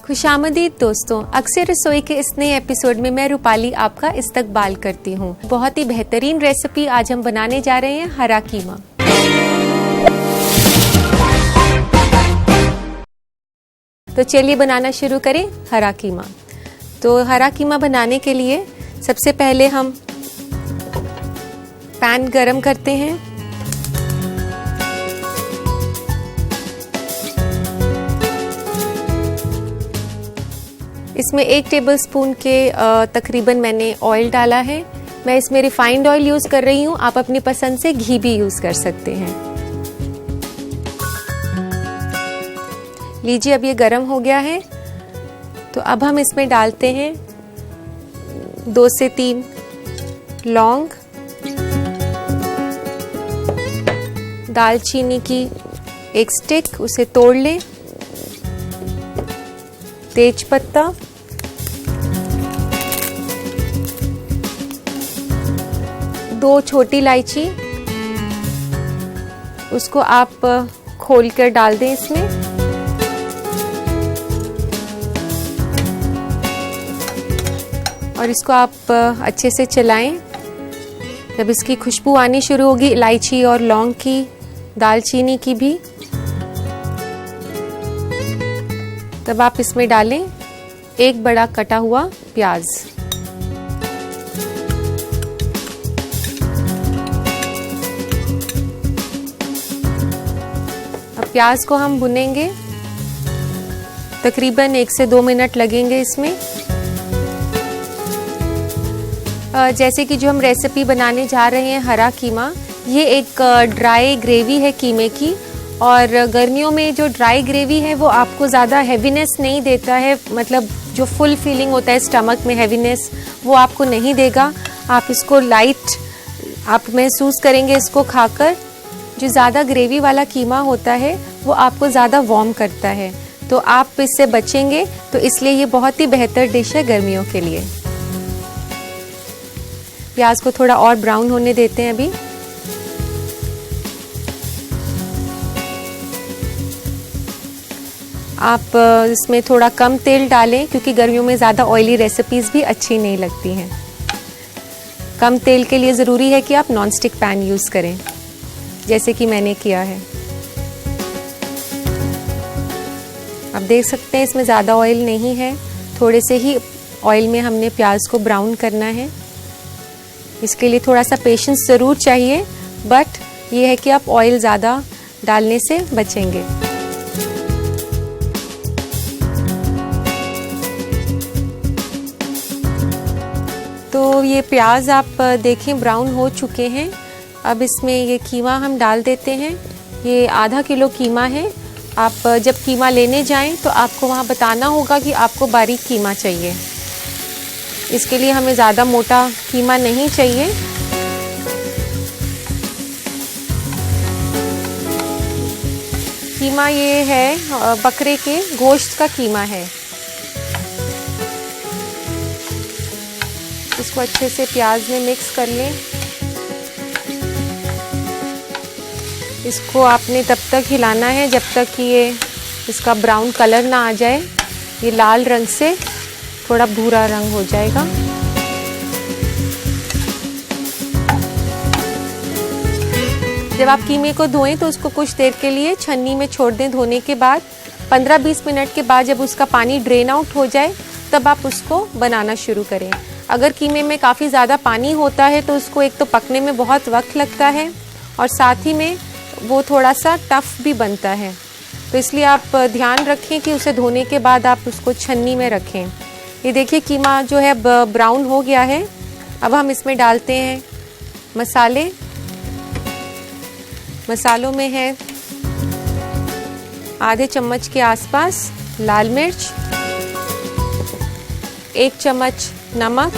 खुशामदीद दोस्तों, अक्सर रसोई के इस नए एपिसोड में मैं रूपाली आपका इस्तकबाल करती हूँ। बहुत ही बेहतरीन रेसिपी आज हम बनाने जा रहे हैं, हरा कीमा। तो चलिए बनाना शुरू करें हरा कीमा। तो हरा कीमा बनाने के लिए सबसे पहले हम पैन गरम करते हैं। इसमें 1 टेबलस्पून के तकरीबन मैंने ऑयल डाला है। मैं इसमें रिफाइंड ऑयल यूज़ कर रही हूँ, आप अपनी पसंद से घी भी यूज़ कर सकते हैं। लीजिए, अब ये गरम हो गया है। तो अब हम इसमें डालते हैं 2 से 3 लौंग, दालचीनी की 1 स्टिक, उसे तोड़ लें, तेज पत्ता, 2 छोटी इलायची, उसको आप खोल कर डाल दें इसमें। और इसको आप अच्छे से चलाएं। जब इसकी खुशबू आनी शुरू होगी इलायची और लौंग की, दालचीनी की भी, तब आप इसमें डालें 1 बड़ा कटा हुआ प्याज। अब प्याज को हम भुनेंगे, तकरीबन 1 से 2 मिनट लगेंगे इसमें। जैसे कि जो हम रेसिपी बनाने जा रहे हैं हरा कीमा, ये एक ड्राई ग्रेवी है कीमे की। और गर्मियों में जो ड्राई ग्रेवी है वो आपको ज़्यादा हैवीनेस नहीं देता है, मतलब जो फुल फीलिंग होता है स्टमक में हैवीनेस, वो आपको नहीं देगा। आप इसको लाइट आप महसूस करेंगे इसको खाकर। जो ज़्यादा ग्रेवी वाला कीमा होता है वो आपको ज़्यादा वार्म करता है, तो आप इससे बचेंगे। तो इसलिए ये बहुत ही बेहतर डिश है गर्मियों के लिए। प्याज को थोड़ा और ब्राउन होने देते हैं अभी। आप इसमें थोड़ा कम तेल डालें, क्योंकि गर्मियों में ज़्यादा ऑयली रेसिपीज़ भी अच्छी नहीं लगती हैं। कम तेल के लिए ज़रूरी है कि आप नॉन स्टिक पैन यूज़ करें, जैसे कि मैंने किया है। आप देख सकते हैं इसमें ज़्यादा ऑयल नहीं है, थोड़े से ही ऑयल में हमने प्याज को ब्राउन करना है। इसके लिए थोड़ा सा पेशेंस ज़रूर चाहिए, बट ये है कि आप ऑयल ज़्यादा डालने से बचेंगे। तो ये प्याज आप देखें ब्राउन हो चुके हैं। अब इसमें ये कीमा हम डाल देते हैं। ये आधा किलो कीमा है। आप जब कीमा लेने जाएं तो आपको वहाँ बताना होगा कि आपको बारीक कीमा चाहिए। इसके लिए हमें ज़्यादा मोटा कीमा नहीं चाहिए। कीमा ये है बकरे के गोश्त का कीमा है। इसको अच्छे से प्याज में मिक्स कर लें। इसको आपने तब तक हिलाना है जब तक कि ये इसका ब्राउन कलर ना आ जाए। ये लाल रंग से थोड़ा भूरा रंग हो जाएगा। जब आप कीमे को धोएं तो उसको कुछ देर के लिए छन्नी में छोड़ दें। धोने के बाद 15-20 मिनट के बाद जब उसका पानी ड्रेन आउट हो जाए तब आप उसको बनाना शुरू करें। अगर कीमे में काफ़ी ज़्यादा पानी होता है तो उसको एक तो पकने में बहुत वक्त लगता है और साथ ही में वो थोड़ा सा टफ़ भी बनता है। तो इसलिए आप ध्यान रखें कि उसे धोने के बाद आप उसको छन्नी में रखें। ये देखिए कीमा जो है ब्राउन हो गया है। अब हम इसमें डालते हैं मसाले। मसालों में है आधे चम्मच के आसपास लाल मिर्च, 1 चम्मच नमक,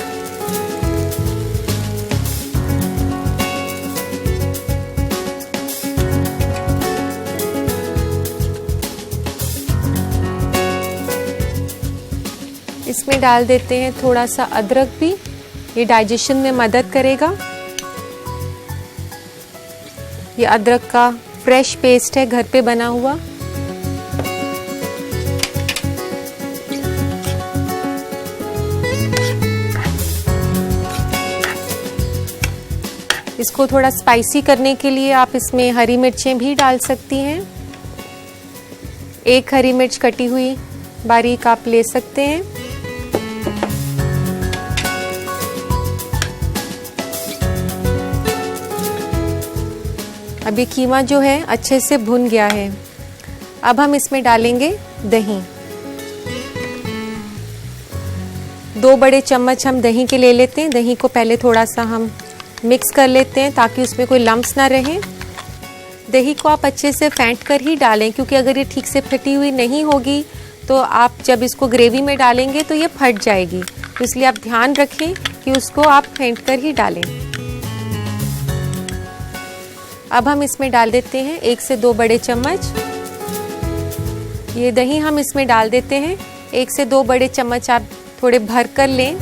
इसमें डाल देते हैं थोड़ा सा अदरक भी, ये डाइजेशन में मदद करेगा। ये अदरक का फ्रेश पेस्ट है घर पे बना हुआ। इसको थोड़ा स्पाइसी करने के लिए आप इसमें हरी मिर्चें भी डाल सकती हैं। 1 हरी मिर्च कटी हुई बारीक आप ले सकते हैं। अभी कीमा जो है अच्छे से भुन गया है। अब हम इसमें डालेंगे दही। 2 बड़े चम्मच हम दही के ले लेते हैं। दही को पहले थोड़ा सा हम मिक्स कर लेते हैं ताकि उसमें कोई लम्प्स ना रहे। दही को आप अच्छे से फेंट कर ही डालें, क्योंकि अगर ये ठीक से फटी हुई नहीं होगी तो आप जब इसको ग्रेवी में डालेंगे तो ये फट जाएगी। तो इसलिए आप ध्यान रखें कि उसको आप फेंट कर ही डालें। अब हम इसमें डाल देते हैं 1 से 2 बड़े चम्मच। ये दही हम इसमें डाल देते हैं। 1 से 2 बड़े चम्मच आप थोड़े भर कर लें।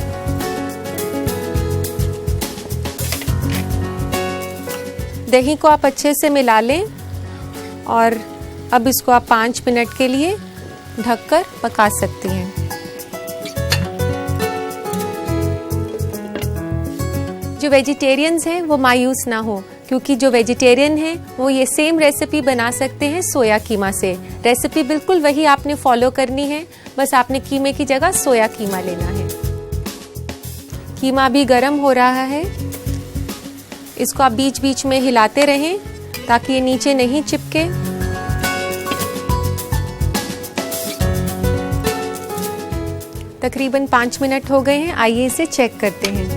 दही को आप अच्छे से मिला लें और अब इसको आप 5 मिनट के लिए ढककर पका सकती हैं। जो वेजिटेरियंस हैं वो मायूस ना हो, क्योंकि जो वेजिटेरियन हैं वो ये सेम रेसिपी बना सकते हैं सोया कीमा से। रेसिपी बिल्कुल वही आपने फॉलो करनी है, बस आपने कीमे की जगह सोया कीमा लेना है। कीमा भी गर्म हो रहा है। इसको आप बीच बीच में हिलाते रहें ताकि ये नीचे नहीं चिपके। तकरीबन 5 मिनट हो गए हैं। आइए इसे चेक करते हैं।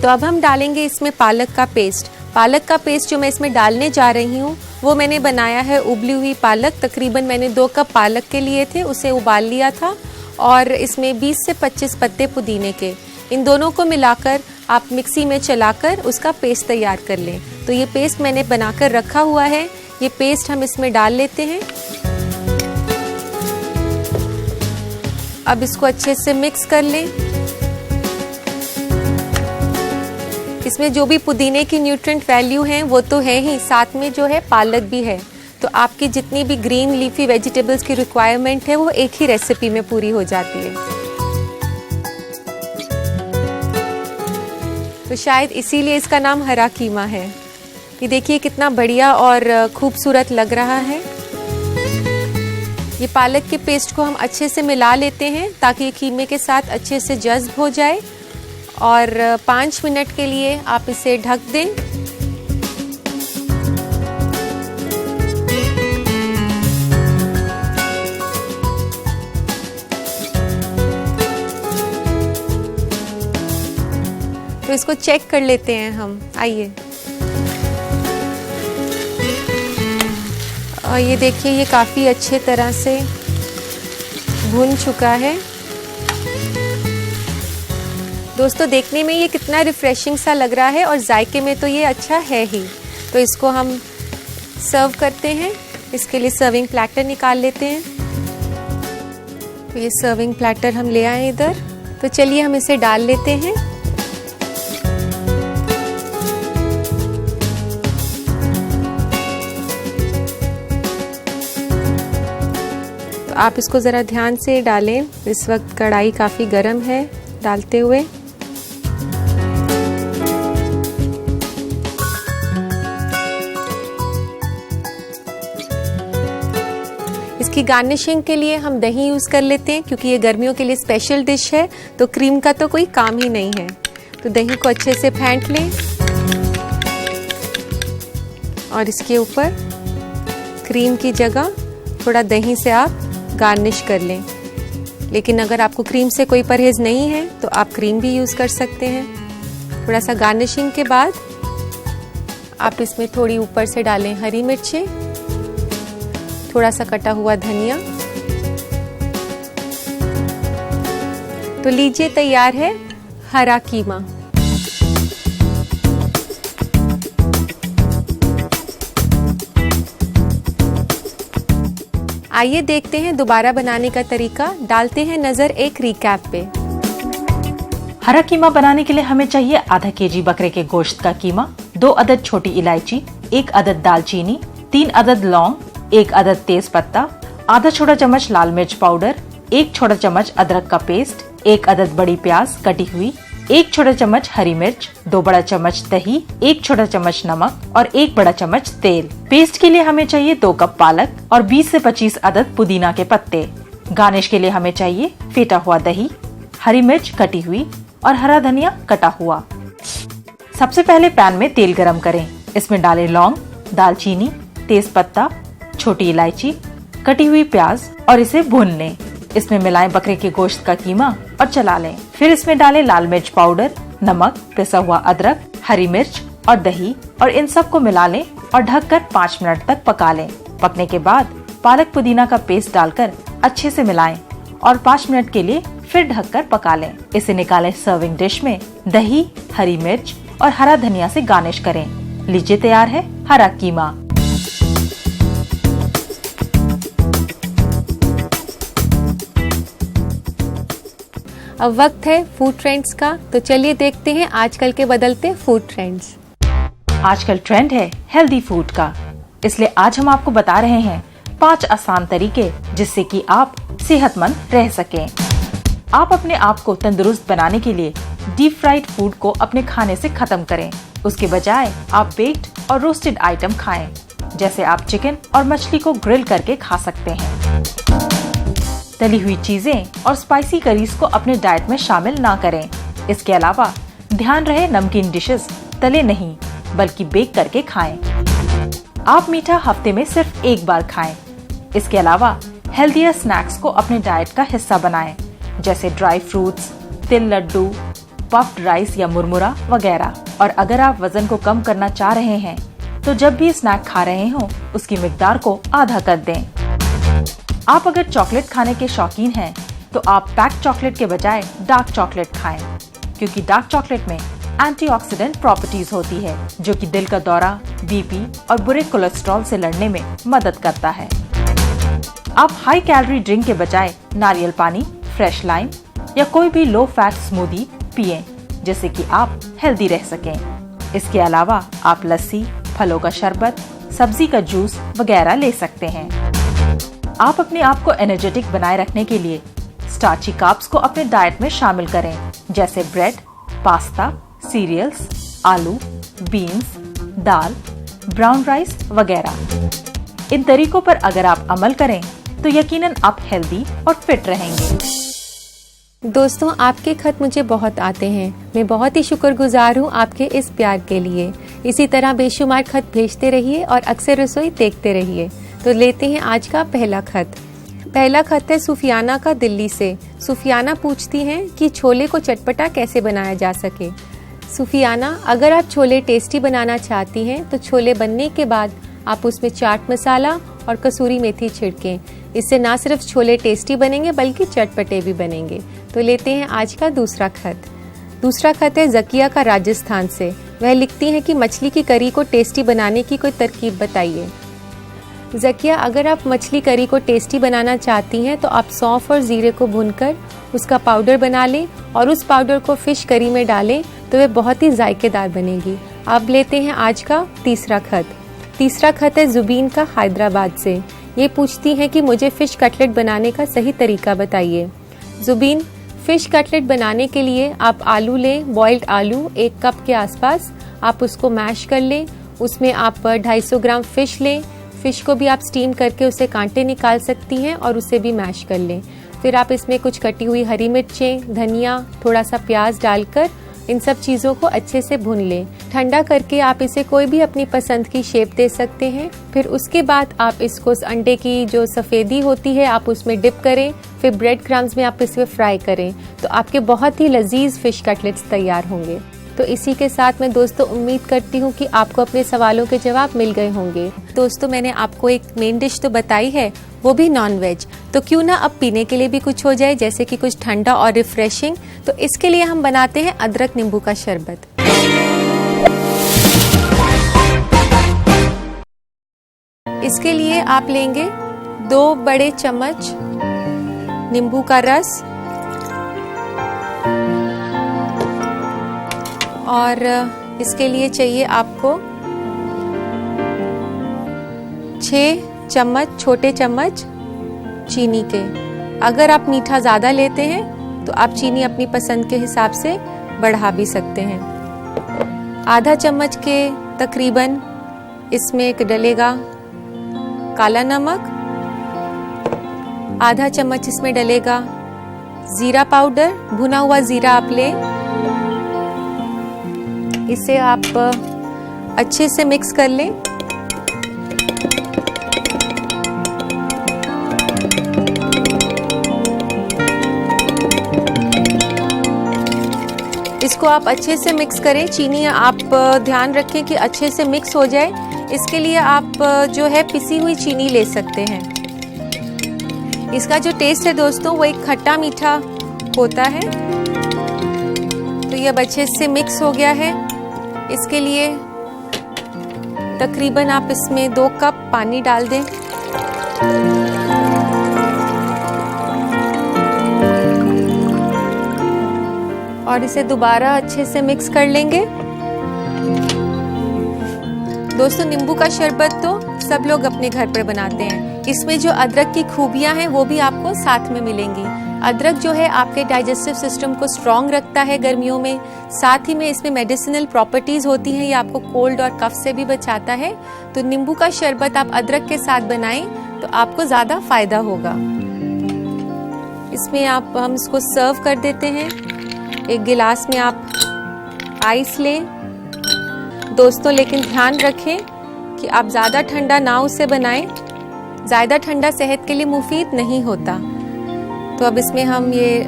तो अब हम डालेंगे इसमें पालक का पेस्ट। पालक का पेस्ट जो मैं इसमें डालने जा रही हूँ वो मैंने बनाया है उबली हुई पालक। तकरीबन मैंने 2 कप पालक के लिए थे, उसे उबाल लिया था और इसमें 20 से 25 पत्ते पुदीने के। इन दोनों को मिलाकर आप मिक्सी में चलाकर उसका पेस्ट तैयार कर लें। तो ये पेस्ट मैंने बनाकर रखा हुआ है। ये पेस्ट हम इसमें डाल लेते हैं। अब इसको अच्छे से मिक्स कर लें। इसमें जो भी पुदीने की न्यूट्रिएंट वैल्यू हैं वो तो है ही, साथ में जो है पालक भी है। तो आपकी जितनी भी ग्रीन लीफी वेजिटेबल्स की रिक्वायरमेंट है वो एक ही रेसिपी में पूरी हो जाती है। तो शायद इसीलिए इसका नाम हरा कीमा है। ये देखिए कितना बढ़िया और खूबसूरत लग रहा है। ये पालक के पेस्ट को हम अच्छे से मिला लेते हैं ताकि ये कीमे के साथ अच्छे से जज्ब हो जाए और 5 मिनट के लिए आप इसे ढक दें। तो इसको चेक कर लेते हैं हम। आइए, और ये देखिए ये काफ़ी अच्छे तरह से भुन चुका है। दोस्तों देखने में ये कितना रिफ्रेशिंग सा लग रहा है और जायके में तो ये अच्छा है ही। तो इसको हम सर्व करते हैं। इसके लिए सर्विंग प्लेटर निकाल लेते हैं। तो ये सर्विंग प्लेटर हम ले आए इधर। तो चलिए हम इसे डाल लेते हैं। तो आप इसको ज़रा ध्यान से डालें। इस वक्त कढ़ाई काफ़ी गर्म है डालते हुए। इसकी गार्निशिंग के लिए हम दही यूज़ कर लेते हैं, क्योंकि ये गर्मियों के लिए स्पेशल डिश है तो क्रीम का तो कोई काम ही नहीं है। तो दही को अच्छे से फेंट लें और इसके ऊपर क्रीम की जगह थोड़ा दही से आप गार्निश कर लें। लेकिन अगर आपको क्रीम से कोई परहेज़ नहीं है तो आप क्रीम भी यूज़ कर सकते हैं। थोड़ा सा गार्निशिंग के बाद आप इसमें थोड़ी ऊपर से डालें हरी मिर्चें, थोड़ा सा कटा हुआ धनिया। तो लीजिए तैयार है हरा कीमा। आइए देखते हैं दोबारा बनाने का तरीका। डालते हैं नजर एक रिकैप पे। हरा कीमा बनाने के लिए हमें चाहिए आधा केजी बकरे के गोश्त का कीमा, 2 अदद छोटी इलायची, 1 अदद दालचीनी, 3 अदद लौंग, 1 अदद तेज पत्ता, आधा छोटा चम्मच लाल मिर्च पाउडर, 1 छोटा चम्मच अदरक का पेस्ट, 1 अदद बड़ी प्याज कटी हुई, 1 छोटा चम्मच हरी मिर्च, 2 बड़ा चम्मच दही, 1 छोटा चम्मच नमक और 1 बड़ा चम्मच तेल। पेस्ट के लिए हमें चाहिए 2 कप पालक और 20 से 25 अदद पुदीना के पत्ते। गार्निश के लिए हमें चाहिए फेटा हुआ दही, हरी मिर्च कटी हुई और हरा धनिया कटा हुआ। सबसे पहले पैन में तेल गरम करें। इसमें डालें लौंग, दालचीनी, तेज पत्ता, छोटी इलायची, कटी हुई प्याज और इसे भून लें। इसमें मिलाएं बकरे के गोश्त का कीमा और चला लें। फिर इसमें डालें लाल मिर्च पाउडर, नमक, पिसा हुआ अदरक, हरी मिर्च और दही और इन सब को मिला लें और ढककर 5 मिनट तक पका लें। पकने के बाद पालक पुदीना का पेस्ट डालकर अच्छे से मिलाएं और 5 मिनट के लिए फिर ढककर पका लें। इसे निकालें सर्विंग डिश में। दही, हरी मिर्च और हरा धनिया से गार्निश करें। लीजिए तैयार है हरा कीमा। अब वक्त है फूड ट्रेंड्स का, तो चलिए देखते हैं आजकल के बदलते फूड ट्रेंड्स। आजकल ट्रेंड है हेल्दी फूड का, इसलिए आज हम आपको बता रहे हैं 5 आसान तरीके जिससे कि आप सेहतमंद रह सकें। आप अपने आप को तंदुरुस्त बनाने के लिए डीप फ्राइड फूड को अपने खाने से खत्म करें। उसके बजाय आप बेक्ड और रोस्टेड आइटम खाएं, जैसे आप चिकन और मछली को ग्रिल करके खा सकते हैं। तली हुई चीजें और स्पाइसी करीज को अपने डाइट में शामिल ना करें। इसके अलावा ध्यान रहे नमकीन डिशेस तले नहीं बल्कि बेक करके खाएं। आप मीठा हफ्ते में सिर्फ 1 बार खाएं। इसके अलावा हेल्दियर स्नैक्स को अपने डाइट का हिस्सा बनाएं, जैसे ड्राई फ्रूट्स, तिल लड्डू, पफ्ड राइस या मुरमुरा वगैरह। और अगर आप वजन को कम करना चाह रहे हैं तो जब भी स्नैक खा रहे हो उसकी मिकदार को आधा कर दें। आप अगर चॉकलेट खाने के शौकीन हैं तो आप पैक्ड चॉकलेट के बजाय डार्क चॉकलेट खाएं, क्योंकि डार्क चॉकलेट में एंटीऑक्सीडेंट प्रॉपर्टीज होती है जो कि दिल का दौरा, बीपी और बुरे कोलेस्ट्रॉल से लड़ने में मदद करता है। आप हाई कैलोरी ड्रिंक के बजाय नारियल पानी, फ्रेश लाइम या कोई भी लो फैट स्मूदी पिएं, जिससे कि आप हेल्दी रह सकें। इसके अलावा आप लस्सी, फलों का शरबत, सब्जी का जूस वगैरह ले सकते हैं। आप अपने आप को एनर्जेटिक बनाए रखने के लिए स्टार्ची कार्ब्स को अपने डाइट में शामिल करें, जैसे ब्रेड, पास्ता, सीरियल्स, आलू, बीन्स, दाल, ब्राउन राइस वगैरह। इन तरीकों पर अगर आप अमल करें तो यकीनन आप हेल्दी और फिट रहेंगे। दोस्तों, आपके खत मुझे बहुत आते हैं। मैं बहुत ही शुक्रगुजार हूँ आपके इस प्यार के लिए। इसी तरह बेशुमार खत भेजते रहिए और अक्सर रसोई देखते रहिए। तो लेते हैं आज का पहला खत। पहला खत है सुफियाना का, दिल्ली से। सुफियाना पूछती हैं कि छोले को चटपटा कैसे बनाया जा सके। सुफियाना, अगर आप छोले टेस्टी बनाना चाहती हैं तो छोले बनने के बाद आप उसमें चाट मसाला और कसूरी मेथी छिड़कें। इससे ना सिर्फ छोले टेस्टी बनेंगे बल्कि चटपटे भी बनेंगे। तो लेते हैं आज का दूसरा खत। दूसरा खत है जकिया का, राजस्थान से। वह लिखती हैं कि मछली की करी को टेस्टी बनाने की कोई तरकीब बताइए। जकिया, अगर आप मछली करी को टेस्टी बनाना चाहती हैं तो आप सौंफ और जीरे को भूनकर उसका पाउडर बना लें और उस पाउडर को फिश करी में डालें तो वह बहुत ही जायकेदार बनेगी। अब लेते हैं आज का तीसरा खत। तीसरा खत है जुबीन का, हैदराबाद से। ये पूछती हैं कि मुझे फिश कटलेट बनाने का सही तरीका बताइए। जुबीन, फिश कटलेट बनाने के लिए आप आलू लें, बॉइल्ड आलू 1 कप के आसपास। आप उसको मैश कर लें। उसमें आप 250 ग्राम फिश लें। फिश को भी आप स्टीम करके उसे कांटे निकाल सकती हैं और उसे भी मैश कर लें। फिर आप इसमें कुछ कटी हुई हरी मिर्चें, धनिया, थोड़ा सा प्याज डालकर इन सब चीज़ों को अच्छे से भून लें। ठंडा करके आप इसे कोई भी अपनी पसंद की शेप दे सकते हैं। फिर उसके बाद आप इसको अंडे की जो सफ़ेदी होती है आप उसमें डिप करें। फिर ब्रेड क्रम्स में आप इसे फ्राई करें तो आपके बहुत ही लजीज फिश कटलेट्स तैयार होंगे। तो इसी के साथ मैं दोस्तों उम्मीद करती हूँ कि आपको अपने सवालों के जवाब मिल गए होंगे। दोस्तों, मैंने आपको एक मेन डिश तो बताई है, वो भी नॉन वेज। तो क्यों ना अब पीने के लिए भी कुछ हो जाए, जैसे कि कुछ ठंडा और रिफ्रेशिंग। तो इसके लिए हम बनाते हैं अदरक नींबू का शरबत। इसके लिए आप लेंगे 2 बड़े चम्मच नींबू का रस और इसके लिए चाहिए आपको 6 चम्मच, छोटे चम्मच चीनी के। अगर आप मीठा ज़्यादा लेते हैं तो आप चीनी अपनी पसंद के हिसाब से बढ़ा भी सकते हैं। आधा चम्मच के तकरीबन इसमें एक डलेगा काला नमक, आधा चम्मच इसमें डलेगा जीरा पाउडर, भुना हुआ जीरा आप लें। इसे आप अच्छे से मिक्स कर लें। इसको आप अच्छे से मिक्स करें। चीनी आप ध्यान रखें कि अच्छे से मिक्स हो जाए। इसके लिए आप जो है पिसी हुई चीनी ले सकते हैं। इसका जो टेस्ट है दोस्तों वो एक खट्टा मीठा होता है। तो ये अब अच्छे से मिक्स हो गया है। इसके लिए तकरीबन आप इसमें 2 कप पानी डाल दें। और इसे दोबारा अच्छे से मिक्स कर लेंगे। दोस्तों, नींबू का शरबत तो सब लोग अपने घर पर बनाते हैं। इसमें जो अदरक की खूबियां हैं वो भी आपको साथ में मिलेंगी। अदरक जो है आपके डाइजेस्टिव सिस्टम को स्ट्रॉन्ग रखता है गर्मियों में। साथ ही में इसमें मेडिसिनल प्रॉपर्टीज होती हैं। ये आपको कोल्ड और कफ से भी बचाता है। तो नींबू का शरबत आप अदरक के साथ बनाएं तो आपको ज़्यादा फायदा होगा। इसमें हम इसको सर्व कर देते हैं। एक गिलास में आप आइस लें दोस्तों, लेकिन ध्यान रखें कि आप ज़्यादा ठंडा ना उसे बनाएं। ज़्यादा ठंडा सेहत के लिए मुफीद नहीं होता। तो अब इसमें हम ये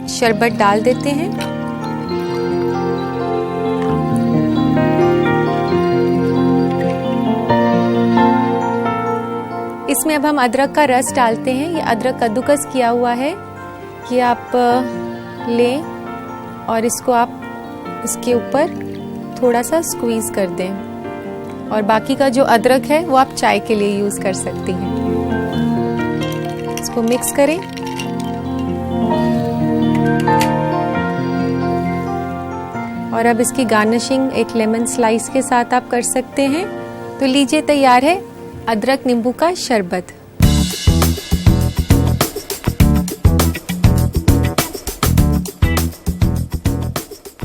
शरबत डाल देते हैं। इसमें अब हम अदरक का रस डालते हैं। ये अदरक कद्दूकस किया हुआ है। ये आप लें और इसको आप इसके ऊपर थोड़ा सा स्क्वीज कर दें। और बाकी का जो अदरक है वो आप चाय के लिए यूज़ कर सकती हैं। इसको मिक्स करें। और अब इसकी गार्निशिंग एक लेमन स्लाइस के साथ आप कर सकते हैं। तो लीजिए, तैयार है अदरक नींबू का शरबत।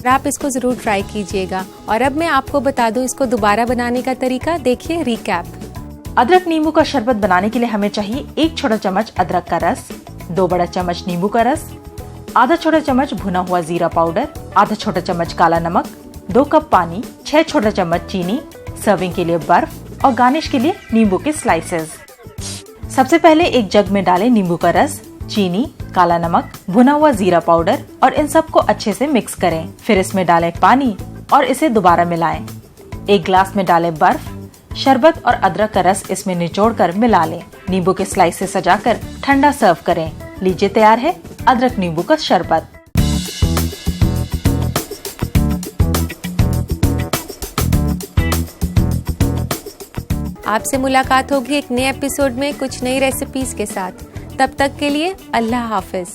आप इसको ज़रूर ट्राई कीजिएगा। और अब मैं आपको बता दूं इसको दोबारा बनाने का तरीका। देखिए रिकैप। अदरक नींबू का शरबत बनाने के लिए हमें चाहिए 1 छोटा चम्मच अदरक का रस, 2 बड़ा चम्मच नींबू का रस, आधा छोटा चम्मच भुना हुआ जीरा पाउडर, आधा छोटा चम्मच काला नमक, 2 कप पानी, 6 छोटा चम्मच चीनी, सर्विंग के लिए बर्फ और गार्निश के लिए नींबू के स्लाइसेस। सबसे पहले एक जग में डालें नींबू का रस, चीनी, काला नमक, भुना हुआ जीरा पाउडर और इन सबको अच्छे से मिक्स करें। फिर इसमें डालें पानी और इसे दोबारा मिलाएं। 1 गिलास में डालें बर्फ। शरबत और अदरक का रस इसमें निचोड़कर मिला लें। नींबू के स्लाइस से सजाकर ठंडा सर्व करें। लीजिए, तैयार है अदरक नींबू का शरबत। आपसे मुलाकात होगी एक नए एपिसोड में कुछ नई रेसिपीज के साथ। तब तक के लिए अल्लाह हाफिज।